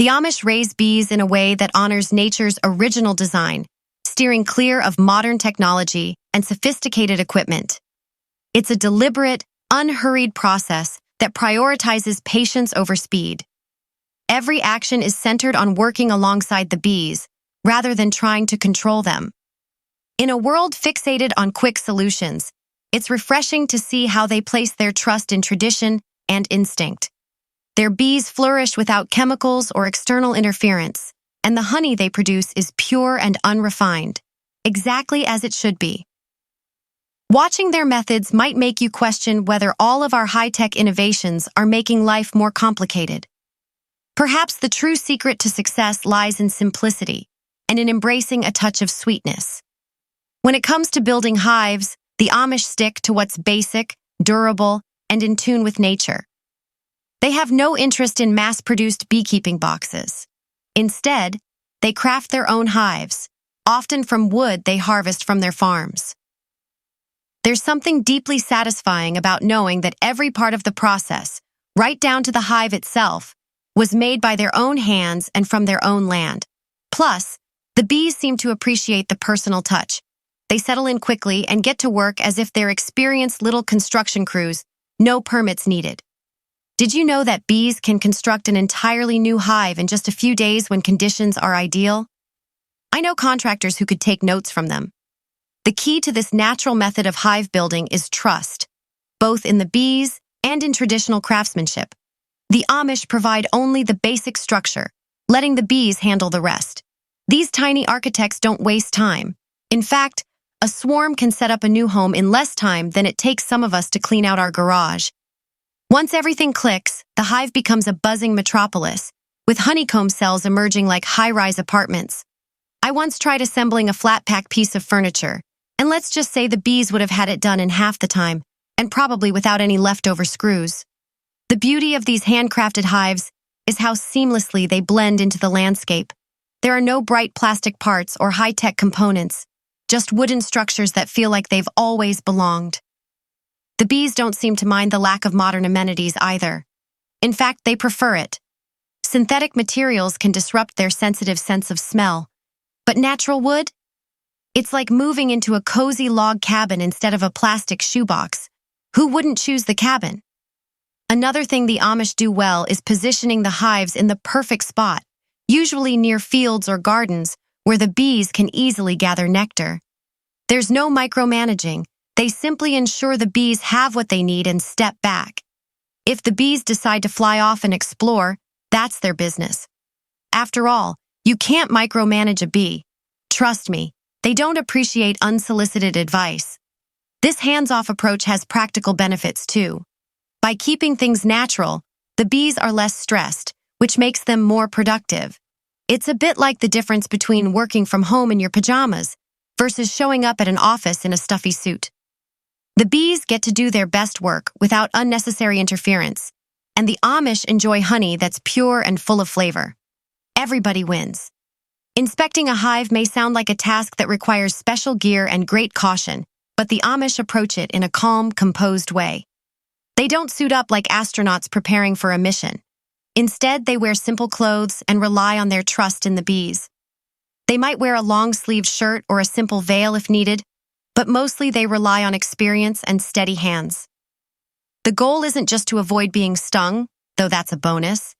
The Amish raise bees in a way that honors nature's original design, steering clear of modern technology and sophisticated equipment. It's a deliberate, unhurried process that prioritizes patience over speed. Every action is centered on working alongside the bees, rather than trying to control them. In a world fixated on quick solutions, it's refreshing to see how they place their trust in tradition and instinct. Their bees flourish without chemicals or external interference, and the honey they produce is pure and unrefined, exactly as it should be. Watching their methods might make you question whether all of our high-tech innovations are making life more complicated. Perhaps the true secret to success lies in simplicity and in embracing a touch of sweetness. When it comes to building hives, the Amish stick to what's basic, durable, and in tune with nature. They have no interest in mass-produced beekeeping boxes. Instead, they craft their own hives, often from wood they harvest from their farms. There's something deeply satisfying about knowing that every part of the process, right down to the hive itself, was made by their own hands and from their own land. Plus, the bees seem to appreciate the personal touch. They settle in quickly and get to work as if they're experienced little construction crews, no permits needed. Did you know that bees can construct an entirely new hive in just a few days when conditions are ideal? I know contractors who could take notes from them. The key to this natural method of hive building is trust, both in the bees and in traditional craftsmanship. The Amish provide only the basic structure, letting the bees handle the rest. These tiny architects don't waste time. In fact, a swarm can set up a new home in less time than it takes some of us to clean out our garage. Once everything clicks, the hive becomes a buzzing metropolis, with honeycomb cells emerging like high-rise apartments. I once tried assembling a flat-pack piece of furniture, and let's just say the bees would have had it done in half the time, and probably without any leftover screws. The beauty of these handcrafted hives is how seamlessly they blend into the landscape. There are no bright plastic parts or high-tech components, just wooden structures that feel like they've always belonged. The bees don't seem to mind the lack of modern amenities either. In fact, they prefer it. Synthetic materials can disrupt their sensitive sense of smell. But natural wood? It's like moving into a cozy log cabin instead of a plastic shoebox. Who wouldn't choose the cabin? Another thing the Amish do well is positioning the hives in the perfect spot, usually near fields or gardens where the bees can easily gather nectar. There's no micromanaging. They simply ensure the bees have what they need and step back. If the bees decide to fly off and explore, that's their business. After all, you can't micromanage a bee. Trust me, they don't appreciate unsolicited advice. This hands-off approach has practical benefits too. By keeping things natural, the bees are less stressed, which makes them more productive. It's a bit like the difference between working from home in your pajamas versus showing up at an office in a stuffy suit. The bees get to do their best work without unnecessary interference, and the Amish enjoy honey that's pure and full of flavor. Everybody wins. Inspecting a hive may sound like a task that requires special gear and great caution, but the Amish approach it in a calm, composed way. They don't suit up like astronauts preparing for a mission. Instead, they wear simple clothes and rely on their trust in the bees. They might wear a long-sleeved shirt or a simple veil if needed, but mostly they rely on experience and steady hands. The goal isn't just to avoid being stung, though that's a bonus.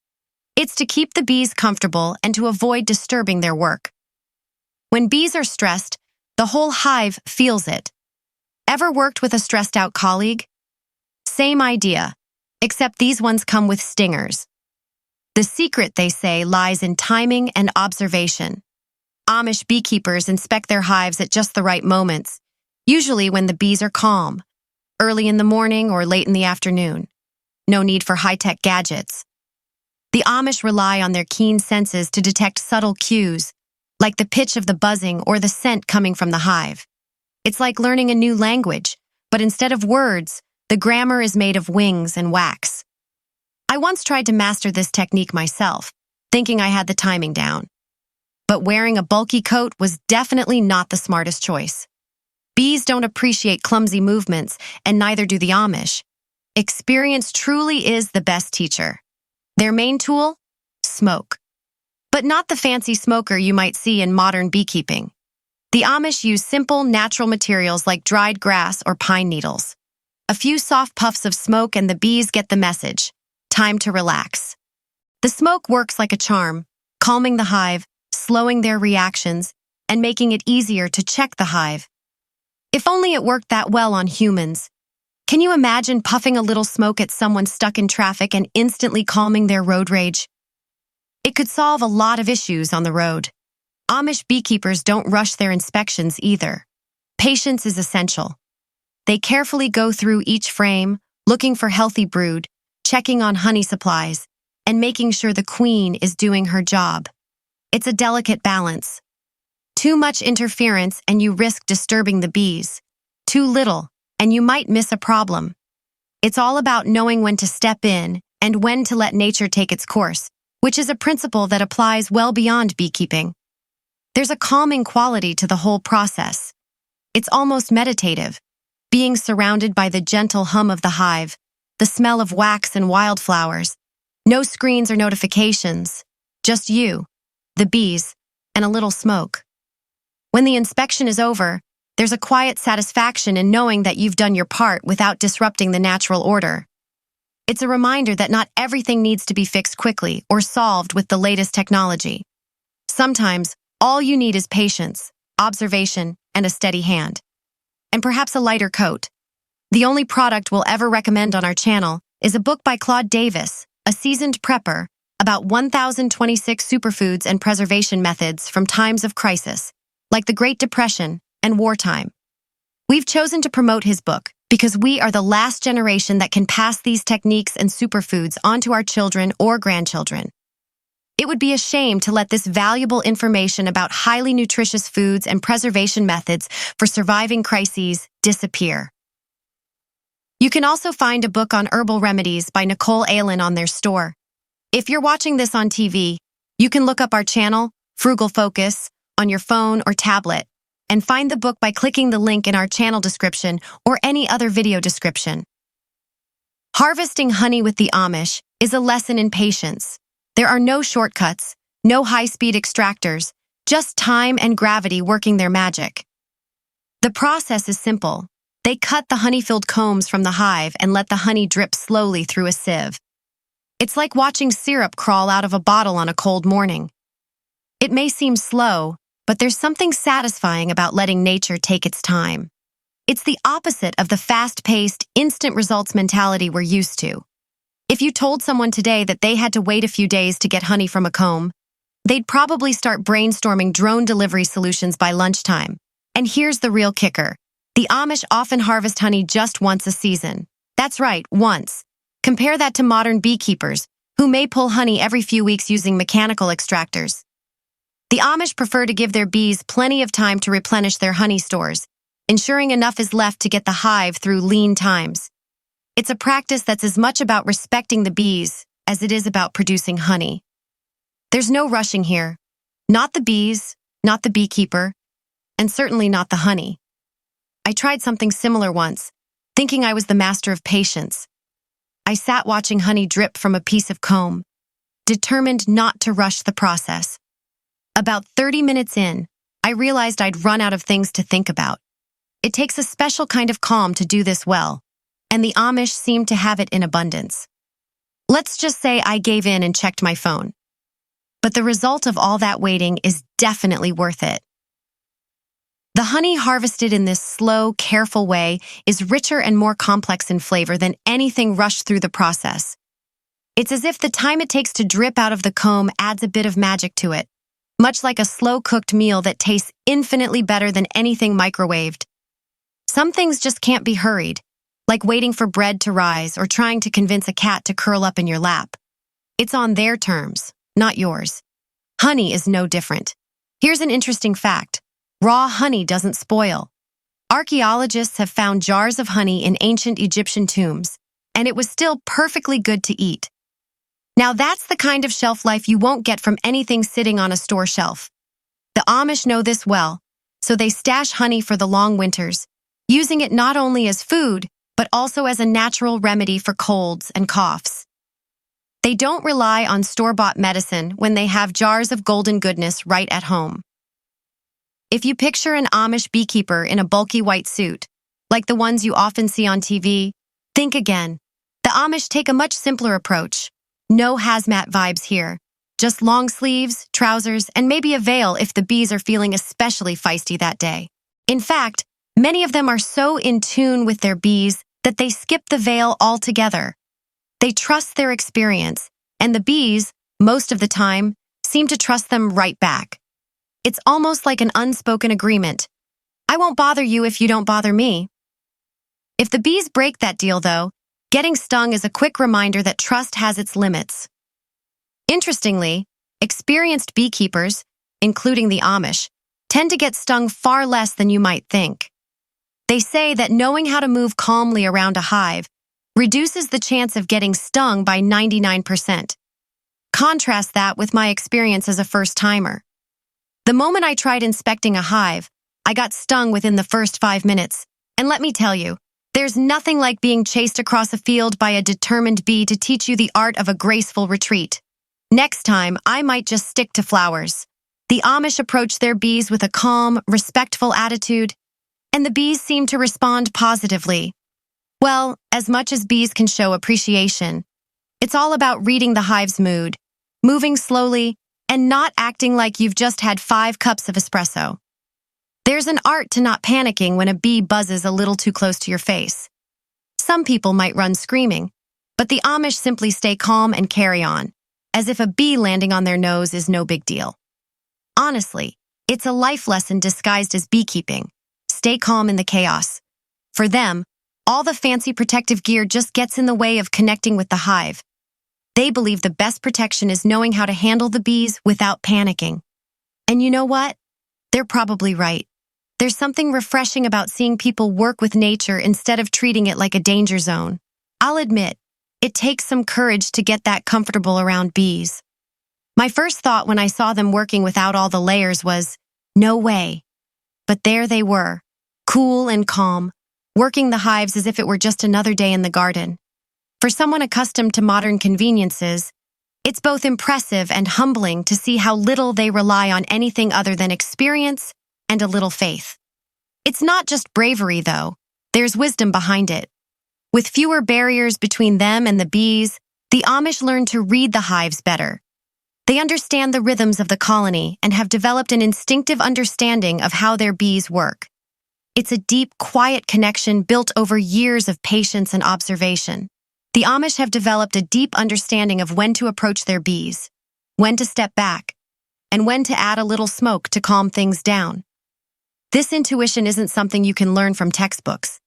It's to keep the bees comfortable and to avoid disturbing their work. When bees are stressed, the whole hive feels it. Ever worked with a stressed-out colleague? Same idea, except these ones come with stingers. The secret, they say, lies in timing and observation. Amish beekeepers inspect their hives at just the right moments, usually when the bees are calm, early in the morning or late in the afternoon. No need for high-tech gadgets. The Amish rely on their keen senses to detect subtle cues, like the pitch of the buzzing or the scent coming from the hive. It's like learning a new language, but instead of words, the grammar is made of wings and wax. I once tried to master this technique myself, thinking I had the timing down. But wearing a bulky coat was definitely not the smartest choice. Bees don't appreciate clumsy movements, and neither do the Amish. Experience truly is the best teacher. Their main tool? Smoke. but not the fancy smoker you might see in modern beekeeping. The Amish use simple, natural materials like dried grass or pine needles. A few soft puffs of smoke and the bees get the message. Time to relax. The smoke works like a charm, calming the hive, slowing their reactions, and making it easier to check the hive. If only it worked that well on humans. Can you imagine puffing a little smoke at someone stuck in traffic and instantly calming their road rage? It could solve a lot of issues on the road. Amish beekeepers don't rush their inspections either. Patience is essential. They carefully go through each frame, looking for healthy brood, checking on honey supplies, and making sure the queen is doing her job. It's a delicate balance. Too much interference and you risk disturbing the bees. Too little, and you might miss a problem. It's all about knowing when to step in and when to let nature take its course, which is a principle that applies well beyond beekeeping. There's a calming quality to the whole process. It's almost meditative, being surrounded by the gentle hum of the hive, the smell of wax and wildflowers. No screens or notifications, just you, the bees, and a little smoke. When the inspection is over, there's a quiet satisfaction in knowing that you've done your part without disrupting the natural order. It's a reminder that not everything needs to be fixed quickly or solved with the latest technology. Sometimes, all you need is patience, observation, and a steady hand. And perhaps a lighter coat. The only product we'll ever recommend on our channel is a book by Claude Davis, a seasoned prepper, about 1,026 superfoods and preservation methods from times of crisis, like the Great Depression and wartime. We've chosen to promote his book because we are the last generation that can pass these techniques and superfoods on to our children or grandchildren. It would be a shame to let this valuable information about highly nutritious foods and preservation methods for surviving crises disappear. You can also find a book on herbal remedies by Nicole Aylen on their store. If you're watching this on TV, you can look up our channel, Frugal Focus, on your phone or tablet, and find the book by clicking the link in our channel description or any other video description. Harvesting honey with the Amish is a lesson in patience. There are no shortcuts, no high-speed extractors, just time and gravity working their magic. The process is simple. They cut the honey-filled combs from the hive and let the honey drip slowly through a sieve. It's like watching syrup crawl out of a bottle on a cold morning. It may seem slow, but there's something satisfying about letting nature take its time. It's the opposite of the fast-paced, instant results mentality we're used to. If you told someone today that they had to wait a few days to get honey from a comb, they'd probably start brainstorming drone delivery solutions by lunchtime. And here's the real kicker. The Amish often harvest honey just once a season. That's right, once. Compare that to modern beekeepers, who may pull honey every few weeks using mechanical extractors. The Amish prefer to give their bees plenty of time to replenish their honey stores, ensuring enough is left to get the hive through lean times. It's a practice that's as much about respecting the bees as it is about producing honey. There's no rushing here. Not the bees, not the beekeeper, and certainly not the honey. I tried something similar once, thinking I was the master of patience. I sat watching honey drip from a piece of comb, determined not to rush the process. About 30 minutes in, I realized I'd run out of things to think about. It takes a special kind of calm to do this well, and the Amish seemed to have it in abundance. Let's just say I gave in and checked my phone. But the result of all that waiting is definitely worth it. The honey harvested in this slow, careful way is richer and more complex in flavor than anything rushed through the process. It's as if the time it takes to drip out of the comb adds a bit of magic to it, much like a slow-cooked meal that tastes infinitely better than anything microwaved. Some things just can't be hurried, like waiting for bread to rise or trying to convince a cat to curl up in your lap. It's on their terms, not yours. Honey is no different. Here's an interesting fact. Raw honey doesn't spoil. Archaeologists have found jars of honey in ancient Egyptian tombs, and it was still perfectly good to eat. Now that's the kind of shelf life you won't get from anything sitting on a store shelf. The Amish know this well, so they stash honey for the long winters, using it not only as food, but also as a natural remedy for colds and coughs. They don't rely on store-bought medicine when they have jars of golden goodness right at home. If you picture an Amish beekeeper in a bulky white suit, like the ones you often see on TV, think again. The Amish take a much simpler approach. No hazmat vibes here. Just long sleeves, trousers, and maybe a veil if the bees are feeling especially feisty that day. In fact, many of them are so in tune with their bees that they skip the veil altogether. They trust their experience, and the bees, most of the time, seem to trust them right back. It's almost like an unspoken agreement. I won't bother you if you don't bother me. If the bees break that deal, though, getting stung is a quick reminder that trust has its limits. Interestingly, experienced beekeepers, including the Amish, tend to get stung far less than you might think. They say that knowing how to move calmly around a hive reduces the chance of getting stung by 99%. Contrast that with my experience as a first-timer. The moment I tried inspecting a hive, I got stung within the first 5 minutes. And let me tell you, there's nothing like being chased across a field by a determined bee to teach you the art of a graceful retreat. Next time, I might just stick to flowers. The Amish approach their bees with a calm, respectful attitude, and the bees seem to respond positively. Well, as much as bees can show appreciation, it's all about reading the hive's mood, moving slowly, and not acting like you've just had 5 cups of espresso. There's an art to not panicking when a bee buzzes a little too close to your face. Some people might run screaming, but the Amish simply stay calm and carry on, as if a bee landing on their nose is no big deal. Honestly, it's a life lesson disguised as beekeeping. Stay calm in the chaos. For them, all the fancy protective gear just gets in the way of connecting with the hive. They believe the best protection is knowing how to handle the bees without panicking. And you know what? They're probably right. There's something refreshing about seeing people work with nature instead of treating it like a danger zone. I'll admit, it takes some courage to get that comfortable around bees. My first thought when I saw them working without all the layers was, no way. But there they were, cool and calm, working the hives as if it were just another day in the garden. For someone accustomed to modern conveniences, it's both impressive and humbling to see how little they rely on anything other than experience and a little faith. It's not just bravery, though. There's wisdom behind it. With fewer barriers between them and the bees, the Amish learn to read the hives better. They understand the rhythms of the colony and have developed an instinctive understanding of how their bees work. It's a deep, quiet connection built over years of patience and observation. The Amish have developed a deep understanding of when to approach their bees, when to step back, and when to add a little smoke to calm things down. This intuition isn't something you can learn from textbooks.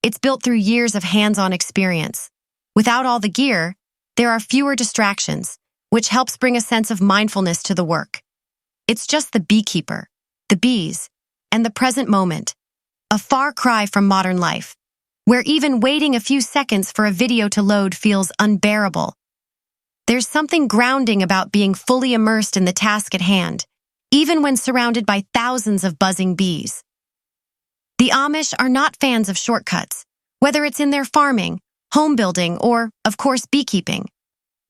It's built through years of hands-on experience. Without all the gear, there are fewer distractions, which helps bring a sense of mindfulness to the work. It's just the beekeeper, the bees, and the present moment, a far cry from modern life, where even waiting a few seconds for a video to load feels unbearable. There's something grounding about being fully immersed in the task at hand, even when surrounded by thousands of buzzing bees. The Amish are not fans of shortcuts, whether it's in their farming, home building, or, of course, beekeeping.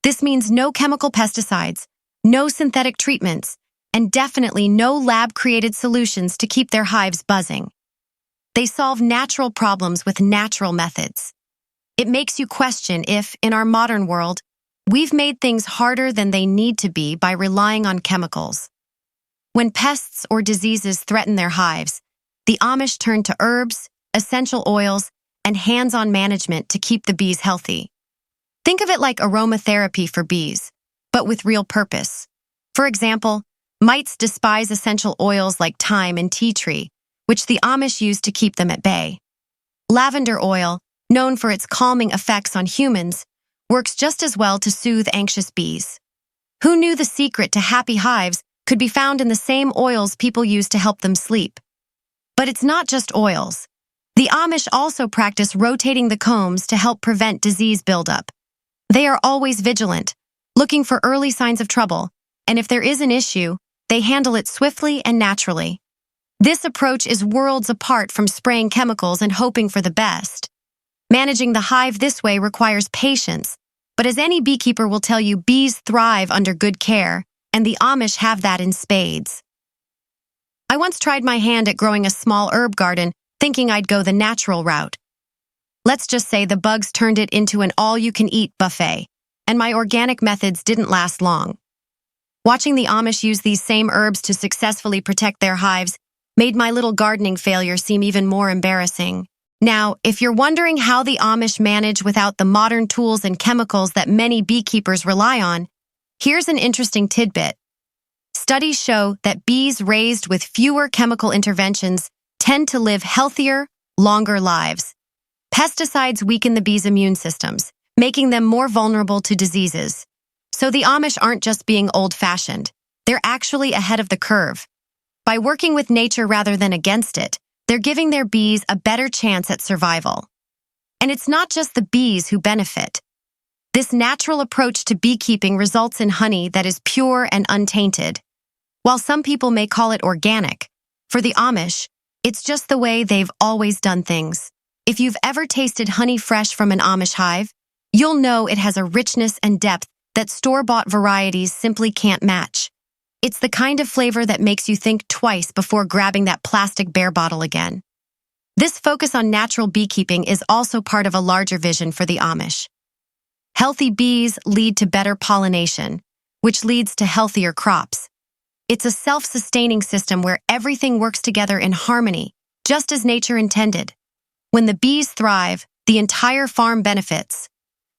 This means no chemical pesticides, no synthetic treatments, and definitely no lab-created solutions to keep their hives buzzing. They solve natural problems with natural methods. It makes you question if, in our modern world, we've made things harder than they need to be by relying on chemicals. When pests or diseases threaten their hives, the Amish turn to herbs, essential oils, and hands-on management to keep the bees healthy. Think of it like aromatherapy for bees, but with real purpose. For example, mites despise essential oils like thyme and tea tree, which the Amish use to keep them at bay. Lavender oil, known for its calming effects on humans, works just as well to soothe anxious bees. Who knew the secret to happy hives could be found in the same oils people use to help them sleep? But it's not just oils. The Amish also practice rotating the combs to help prevent disease buildup. They are always vigilant, looking for early signs of trouble, and if there is an issue, they handle it swiftly and naturally. This approach is worlds apart from spraying chemicals and hoping for the best. Managing the hive this way requires patience, But as any beekeeper will tell you, bees thrive under good care, and the Amish have that in spades. I once tried my hand at growing a small herb garden, thinking I'd go the natural route. Let's just say the bugs turned it into an all-you-can-eat buffet, and my organic methods didn't last long. Watching the Amish use these same herbs to successfully protect their hives made my little gardening failure seem even more embarrassing. Now, if you're wondering how the Amish manage without the modern tools and chemicals that many beekeepers rely on, here's an interesting tidbit. Studies show that bees raised with fewer chemical interventions tend to live healthier, longer lives. Pesticides weaken the bees' immune systems, making them more vulnerable to diseases. So the Amish aren't just being old-fashioned. They're actually ahead of the curve. By working with nature rather than against it, they're giving their bees a better chance at survival. And it's not just the bees who benefit. This natural approach to beekeeping results in honey that is pure and untainted. While some people may call it organic, for the Amish, it's just the way they've always done things. If you've ever tasted honey fresh from an Amish hive, you'll know it has a richness and depth that store-bought varieties simply can't match. It's the kind of flavor that makes you think twice before grabbing that plastic bear bottle again. This focus on natural beekeeping is also part of a larger vision for the Amish. Healthy bees lead to better pollination, which leads to healthier crops. It's a self-sustaining system where everything works together in harmony, just as nature intended. When the bees thrive, the entire farm benefits.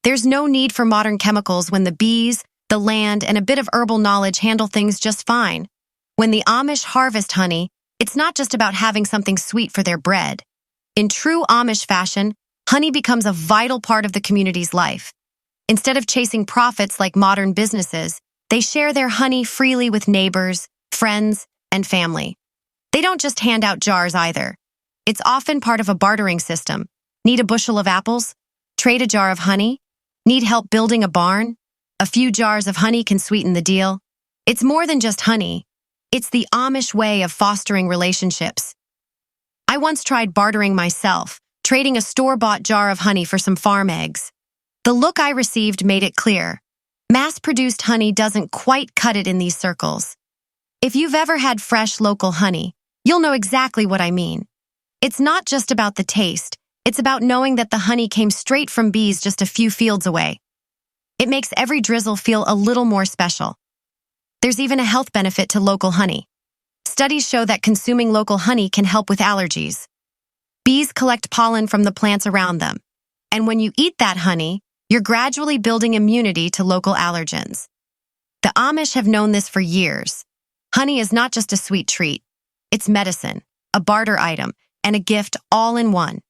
There's no need for modern chemicals when the bees, the land, and a bit of herbal knowledge handle things just fine. When the Amish harvest honey, it's not just about having something sweet for their bread. In true Amish fashion, honey becomes a vital part of the community's life. Instead of chasing profits like modern businesses, they share their honey freely with neighbors, friends, and family. They don't just hand out jars either. It's often part of a bartering system. Need a bushel of apples? Trade a jar of honey? Need help building a barn? A few jars of honey can sweeten the deal. It's more than just honey. It's the Amish way of fostering relationships. I once tried bartering myself, trading a store-bought jar of honey for some farm eggs. The look I received made it clear. Mass-produced honey doesn't quite cut it in these circles. If you've ever had fresh local honey, you'll know exactly what I mean. It's not just about the taste. It's about knowing that the honey came straight from bees just a few fields away. It makes every drizzle feel a little more special. There's even a health benefit to local honey. Studies show that consuming local honey can help with allergies. Bees collect pollen from the plants around them, and when you eat that honey, you're gradually building immunity to local allergens. The Amish have known this for years. Honey is not just a sweet treat. It's medicine, a barter item, and a gift all in one.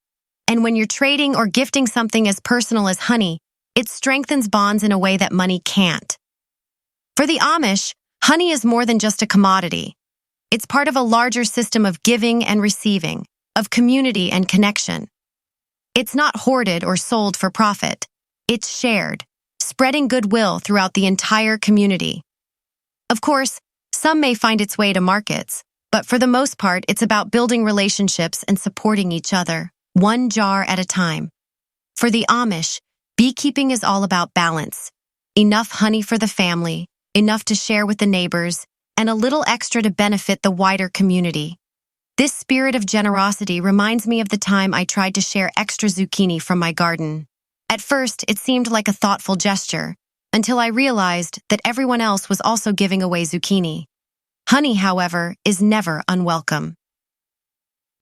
And when you're trading or gifting something as personal as honey, it strengthens bonds in a way that money can't. For the Amish, honey is more than just a commodity. It's part of a larger system of giving and receiving, of community and connection. It's not hoarded or sold for profit. It's shared, spreading goodwill throughout the entire community. Of course, some may find its way to markets, but for the most part, it's about building relationships and supporting each other, one jar at a time. For the Amish, beekeeping is all about balance. Enough honey for the family, enough to share with the neighbors, and a little extra to benefit the wider community. This spirit of generosity reminds me of the time I tried to share extra zucchini from my garden. At first, it seemed like a thoughtful gesture, until I realized that everyone else was also giving away zucchini. Honey, however, is never unwelcome.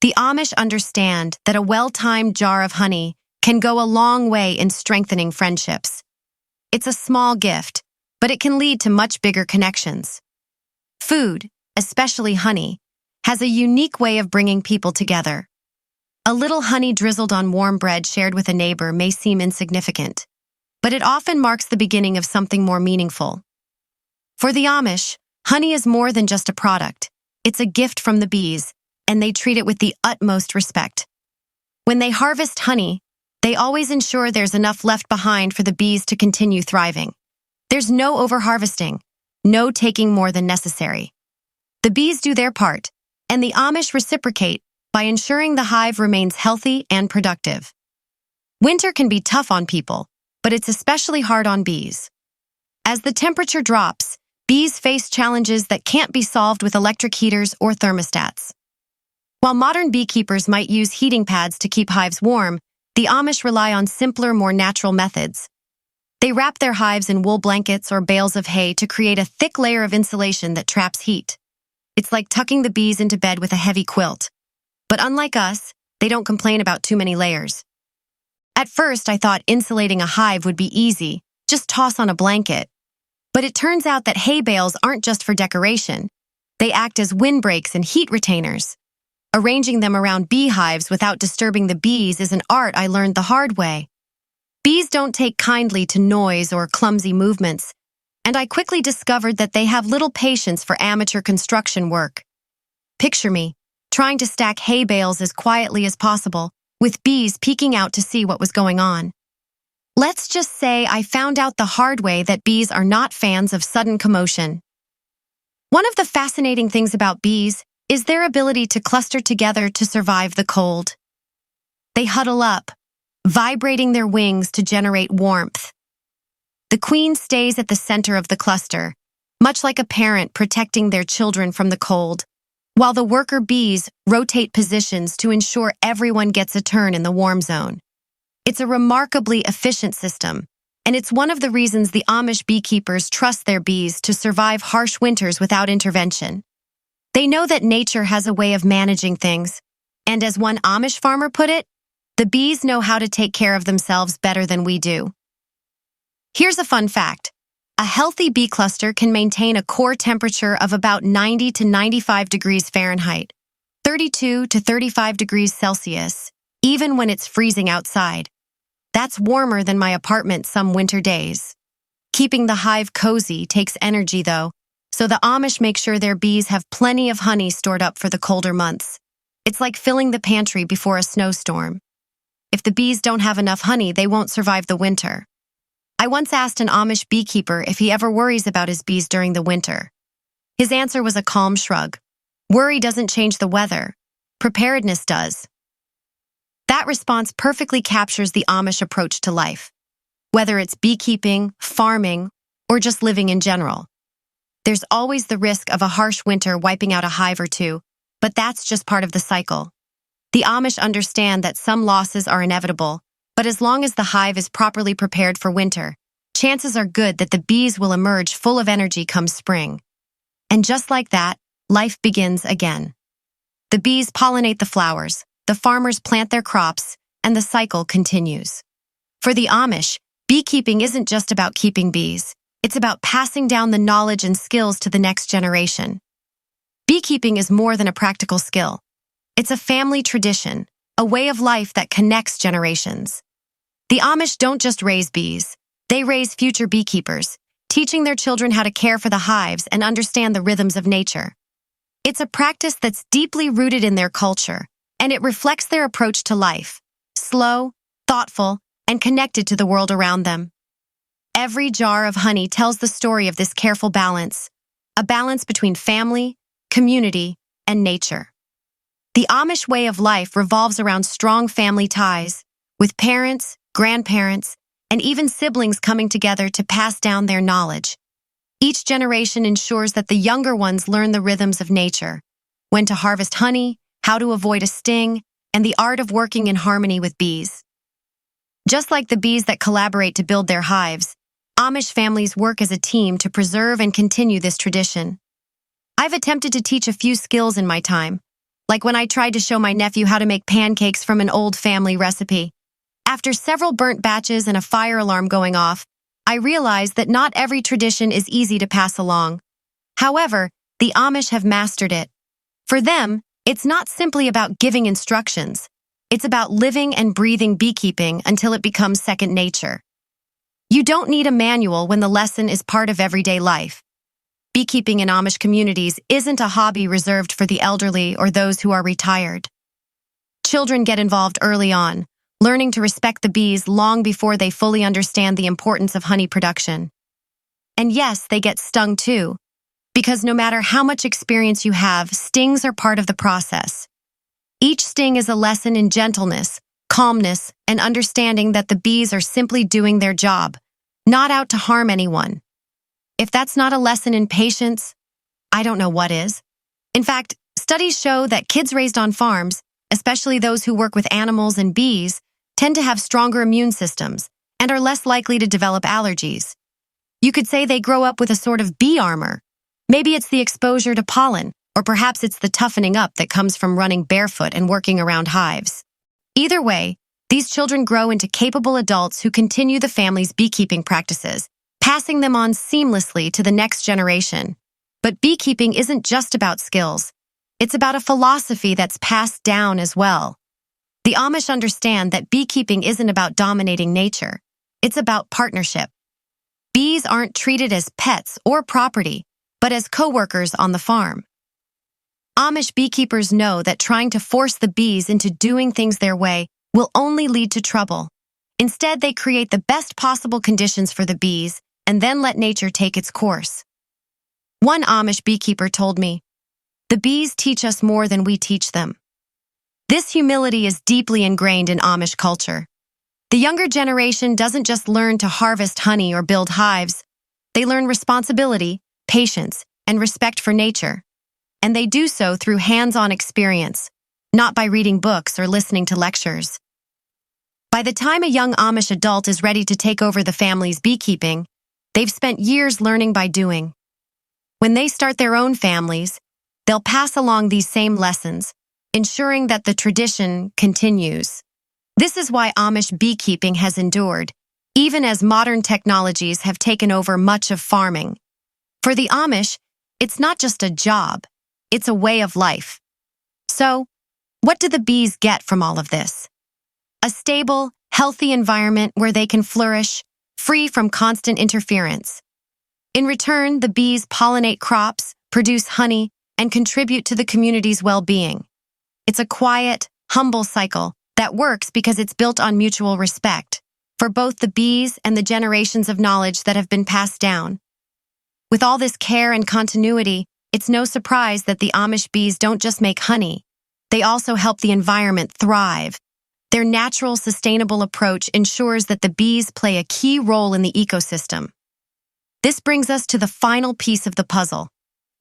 The Amish understand that a well-timed jar of honey can go a long way in strengthening friendships. It's a small gift, but it can lead to much bigger connections. Food, especially honey, has a unique way of bringing people together. A little honey drizzled on warm bread shared with a neighbor may seem insignificant, but it often marks the beginning of something more meaningful. For the Amish, honey is more than just a product. It's a gift from the bees, and they treat it with the utmost respect. When they harvest honey, they always ensure there's enough left behind for the bees to continue thriving. There's no overharvesting, no taking more than necessary. The bees do their part, and the Amish reciprocate by ensuring the hive remains healthy and productive. Winter can be tough on people, but it's especially hard on bees. As the temperature drops, bees face challenges that can't be solved with electric heaters or thermostats. While modern beekeepers might use heating pads to keep hives warm, the Amish rely on simpler, more natural methods. They wrap their hives in wool blankets or bales of hay to create a thick layer of insulation that traps heat. It's like tucking the bees into bed with a heavy quilt. But unlike us, they don't complain about too many layers. At first, I thought insulating a hive would be easy, just toss on a blanket. But it turns out that hay bales aren't just for decoration. They act as windbreaks and heat retainers. Arranging them around beehives without disturbing the bees is an art I learned the hard way. Bees don't take kindly to noise or clumsy movements, and I quickly discovered that they have little patience for amateur construction work. Picture me, trying to stack hay bales as quietly as possible, with bees peeking out to see what was going on. Let's just say I found out the hard way that bees are not fans of sudden commotion. One of the fascinating things about bees is their ability to cluster together to survive the cold. They huddle up, vibrating their wings to generate warmth. The queen stays at the center of the cluster, much like a parent protecting their children from the cold, while the worker bees rotate positions to ensure everyone gets a turn in the warm zone. It's a remarkably efficient system, and it's one of the reasons the Amish beekeepers trust their bees to survive harsh winters without intervention. They know that nature has a way of managing things, and as one Amish farmer put it, the bees know how to take care of themselves better than we do. Here's a fun fact. A healthy bee cluster can maintain a core temperature of about 90 to 95 degrees Fahrenheit, 32 to 35 degrees Celsius, even when it's freezing outside. That's warmer than my apartment some winter days. Keeping the hive cozy takes energy, though, so the Amish make sure their bees have plenty of honey stored up for the colder months. It's like filling the pantry before a snowstorm. If the bees don't have enough honey, they won't survive the winter. I once asked an Amish beekeeper if he ever worries about his bees during the winter. His answer was a calm shrug. Worry doesn't change the weather. Preparedness does. That response perfectly captures the Amish approach to life. Whether it's beekeeping, farming, or just living in general. There's always the risk of a harsh winter wiping out a hive or two, but that's just part of the cycle. The Amish understand that some losses are inevitable, but as long as the hive is properly prepared for winter, chances are good that the bees will emerge full of energy come spring. And just like that, life begins again. The bees pollinate the flowers, the farmers plant their crops, and the cycle continues. For the Amish, beekeeping isn't just about keeping bees. It's about passing down the knowledge and skills to the next generation. Beekeeping is more than a practical skill. It's a family tradition, a way of life that connects generations. The Amish don't just raise bees, they raise future beekeepers, teaching their children how to care for the hives and understand the rhythms of nature. It's a practice that's deeply rooted in their culture, and it reflects their approach to life, slow, thoughtful, and connected to the world around them. Every jar of honey tells the story of this careful balance, a balance between family, community, and nature. The Amish way of life revolves around strong family ties, with parents, grandparents, and even siblings coming together to pass down their knowledge. Each generation ensures that the younger ones learn the rhythms of nature, when to harvest honey, how to avoid a sting, and the art of working in harmony with bees. Just like the bees that collaborate to build their hives, Amish families work as a team to preserve and continue this tradition. I've attempted to teach a few skills in my time, like when I tried to show my nephew how to make pancakes from an old family recipe. After several burnt batches and a fire alarm going off, I realized that not every tradition is easy to pass along. However, the Amish have mastered it. For them, it's not simply about giving instructions. It's about living and breathing beekeeping until it becomes second nature. You don't need a manual when the lesson is part of everyday life. Beekeeping in Amish communities isn't a hobby reserved for the elderly or those who are retired. Children get involved early on, learning to respect the bees long before they fully understand the importance of honey production. And yes, they get stung too, because no matter how much experience you have, stings are part of the process. Each sting is a lesson in gentleness, calmness, and understanding that the bees are simply doing their job, not out to harm anyone. If that's not a lesson in patience, I don't know what is. In fact, studies show that kids raised on farms, especially those who work with animals and bees, tend to have stronger immune systems and are less likely to develop allergies. You could say they grow up with a sort of bee armor. Maybe it's the exposure to pollen, or perhaps it's the toughening up that comes from running barefoot and working around hives. Either way, these children grow into capable adults who continue the family's beekeeping practices, passing them on seamlessly to the next generation. But beekeeping isn't just about skills. It's about a philosophy that's passed down as well. The Amish understand that beekeeping isn't about dominating nature. It's about partnership. Bees aren't treated as pets or property, but as co-workers on the farm. Amish beekeepers know that trying to force the bees into doing things their way will only lead to trouble. Instead, they create the best possible conditions for the bees and then let nature take its course. One Amish beekeeper told me, "The bees teach us more than we teach them." This humility is deeply ingrained in Amish culture. The younger generation doesn't just learn to harvest honey or build hives. They learn responsibility, patience, and respect for nature. And they do so through hands-on experience, not by reading books or listening to lectures. By the time a young Amish adult is ready to take over the family's beekeeping, they've spent years learning by doing. When they start their own families, they'll pass along these same lessons, ensuring that the tradition continues. This is why Amish beekeeping has endured, even as modern technologies have taken over much of farming. For the Amish, it's not just a job, it's a way of life. So, what do the bees get from all of this? A stable, healthy environment where they can flourish, free from constant interference. In return, the bees pollinate crops, produce honey, and contribute to the community's well-being. It's a quiet, humble cycle that works because it's built on mutual respect for both the bees and the generations of knowledge that have been passed down. With all this care and continuity, it's no surprise that the Amish bees don't just make honey. They also help the environment thrive. Their natural, sustainable approach ensures that the bees play a key role in the ecosystem. This brings us to the final piece of the puzzle: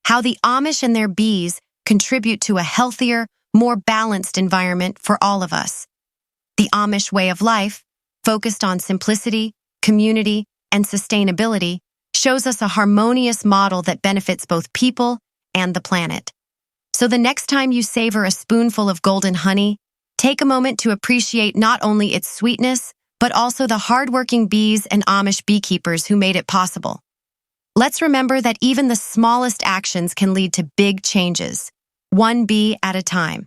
how the Amish and their bees contribute to a healthier, more balanced environment for all of us. The Amish way of life, focused on simplicity, community, and sustainability, shows us a harmonious model that benefits both people and the planet. So the next time you savor a spoonful of golden honey, take a moment to appreciate not only its sweetness, but also the hardworking bees and Amish beekeepers who made it possible. Let's remember that even the smallest actions can lead to big changes, one bee at a time.